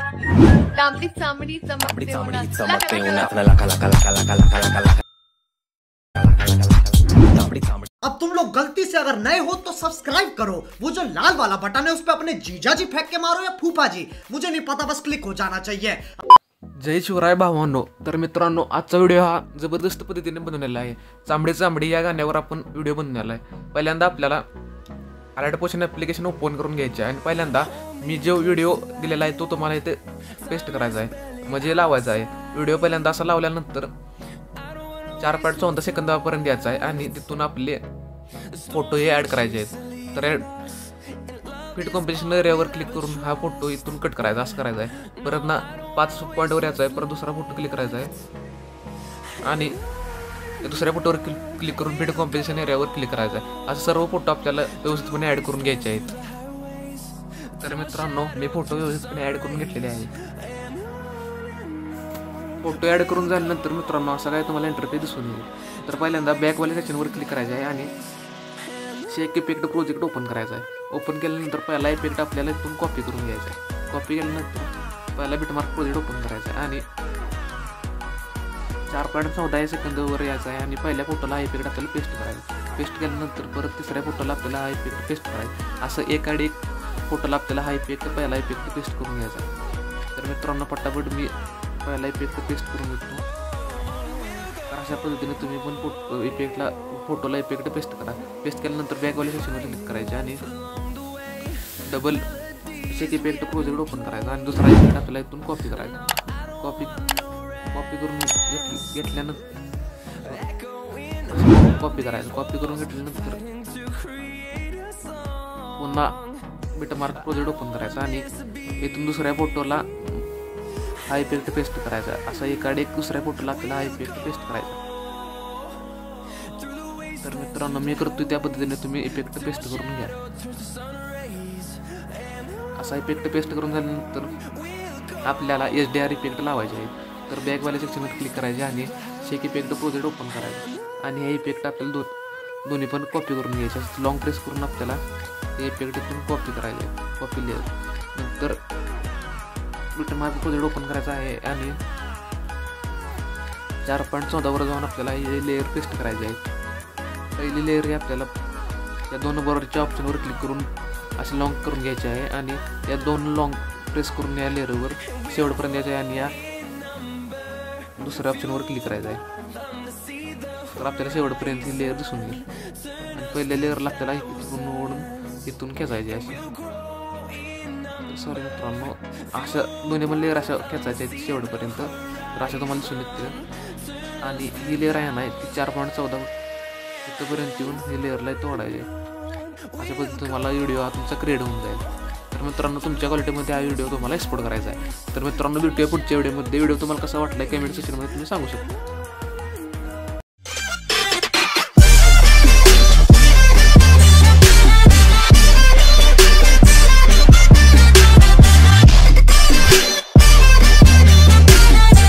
तांबडी चामडी चमकते अब तुम लोग गलती से अगर नए हो तो सब्सक्राइब करो, वो जो लाल वाला बटन है उस पे अपने जीजा जी फेंक के मारो या फूफा जी, मुझे नहीं पता, बस क्लिक हो जाना चाहिए। जय शिवराय भावांनो। तर मित्रांनो, आजचा व्हिडिओ हा जबरदस्त पद्धतीने बनवलेला आहे। चांबडी चांबडी या गाण्यावर आपण व्हिडिओ बनवलेला आहे। पहिल्यांदा आपल्याला अलर्ट पोशन ॲप्लिकेशन ओपन करून घ्यायचे आहे आणि पहिल्यांदा मी जो व्हिडिओ दिलेला आहे तो तुम्हाला इथे पेस्ट करायचा आहे, म्हणजे लावायचा आहे। व्हिडिओ पहिल्यांदा असा लावल्यानंतर 4.14 सेकंदापर्यंत द्यायचा आहे आणि तिथून आपले फोटो हे ॲड करायचे आहेत। तर फिट कॉम्पोजिशन एरियावर क्लिक करून हा फोटो इथून कट करायचा, असं करायचं आहे। परत ना 5 पॉईंटवर यायचं आहे, परत दुसरा फोटो क्लिक करायचा आहे आणि दुसऱ्या फोटोवर क्लिक करून फिट कॉम्पोजिशन एरियावर क्लिक करायचं आहे। असं सर्व फोटो आपल्याला व्यवस्थितपणे ॲड करून घ्यायचे आहेत। तर मित्रांनो, मी फोटो व्यवस्थितपणे ॲड करून घेतलेले आहेत। फोटो ॲड करून झाल्यानंतर मित्रांनो असं काय तुम्हाला इंटरफेस दिसून येईल। तर पहिल्यांदा बॅकवाल्या सेक्शनवर क्लिक करायचं आहे आणि शेक इफेक्ट प्रोजेक्ट ओपन करायचा आहे। ओपन केल्यानंतर पहिला इफेक्ट आपल्याला इथून कॉपी करून घ्यायचा आहे। कॉपी केल्यानंतर पहिला बिटमार्क प्रोजेक्ट ओपन करायचा आहे आणि 4.14 सेकंदावर यायचा आहे आणि पहिल्या फोटोला हा इफेक्ट आपल्याला पेस्ट करायचा। पेस्ट केल्यानंतर परत तिसऱ्या फोटोला आपल्याला हा इफेक्ट पेस्ट करायचा। असं एकाड एक फोटोला आपल्याला हा इफेक्ट पहिला इफेक्ट पेस्ट करून घ्यायचा आहे। तर मित्रांनो, पटापट मी पहिला इफेक्ट पेस्ट करून घेतो। तर अशा पद्धतीने तुम्ही पण फोटोला इफेक्ट पेस्ट करा। पेस्ट केल्यानंतर बॅकवाल्या सेक्शनवर क्लिक करायचे आणि डबल शेक इफेक्ट प्रोजेक्ट ओपन करायचा आणि दुसरा इफेक्ट आपल्याला इथून कॉपी करायचा। कॉपी करून घेतल्यानंतर कॉपी करायचं। कॉपी करून घेतल्यानंतर पुन्हा बिटमार्क प्रोजेक्ट ओपन करायचा आणि इथून दुसऱ्या फोटोला हा इफेक्ट पेस्ट करायचा। असं एकाड एक दुसऱ्या फोटोला आपल्याला हा इफेक्ट पेस्ट करायचा। तर मित्रांनो, मी करतोय त्या पद्धतीने तुम्ही इफेक्ट पेस्ट करून घ्या। असा इफेक्ट पेस्ट करून झाल्यानंतर आपल्याला HDR इफेक्ट लावायचे आहेत। तर बॅकवाल्या सेक्शनवर क्लिक करायचे आणि शेक इफेक्ट प्रोजेक्ट ओपन करायचा आणि हे इफेक्ट आपल्याला दोन्ही पण कॉपी करून घ्यायचे। लॉंग प्रेस करून आपल्याला हे इफेक्ट इथून कॉपी करायचे, कॉपी लेअर। नंतर बिटमार्क प्रोजेक्ट ओपन करायचा आहे आणि 4.14 वर जाऊन आपल्याला हे लेअर पेस्ट करायचे आहे। पहिली लेअर ही आपल्याला या 2 बरोबरच्या ऑप्शनवर क्लिक करून असे लॉंग करून घ्यायचे आहे आणि या 2 लॉंग प्रेस करून या लेअरवर शेवटपर्यंत यायचे आहे आणि या दुसऱ्या ऑप्शनवर क्लिक करायचं आहे। तर आपल्याला शेवटपर्यंत ही लेअर दिसून येईल आणि पहिल्या लेअरला आपल्याला इथून ओढून इथून खेचायचे आहे। सॉरी मित्रांनो, अशा दोन्ही पण लेअर अशा खेचायच्या आहेत शेवटपर्यंत। तर अशा तुम्हाला दिसून येते आणि ही लेअर आहे ना ती 4.14 इथंपर्यंत येऊन ही लेअरला तोडायचे। अशा पद्धतीने तुम्हाला व्हिडिओ हा तुमचा क्रिएट होऊन जाईल। तर मित्रांनो, तुमच्या क्वालिटीमध्ये हा व्हिडिओ तुम्हाला एक्सपोर्ट करायचा आहे। तर मित्रांनो, भेटूया पुढच्या व्हिडिओमध्ये। व्हिडिओ तुम्हाला कसा वाटला कमेंट सेक्शनमध्ये तुम्ही सांगू शकता।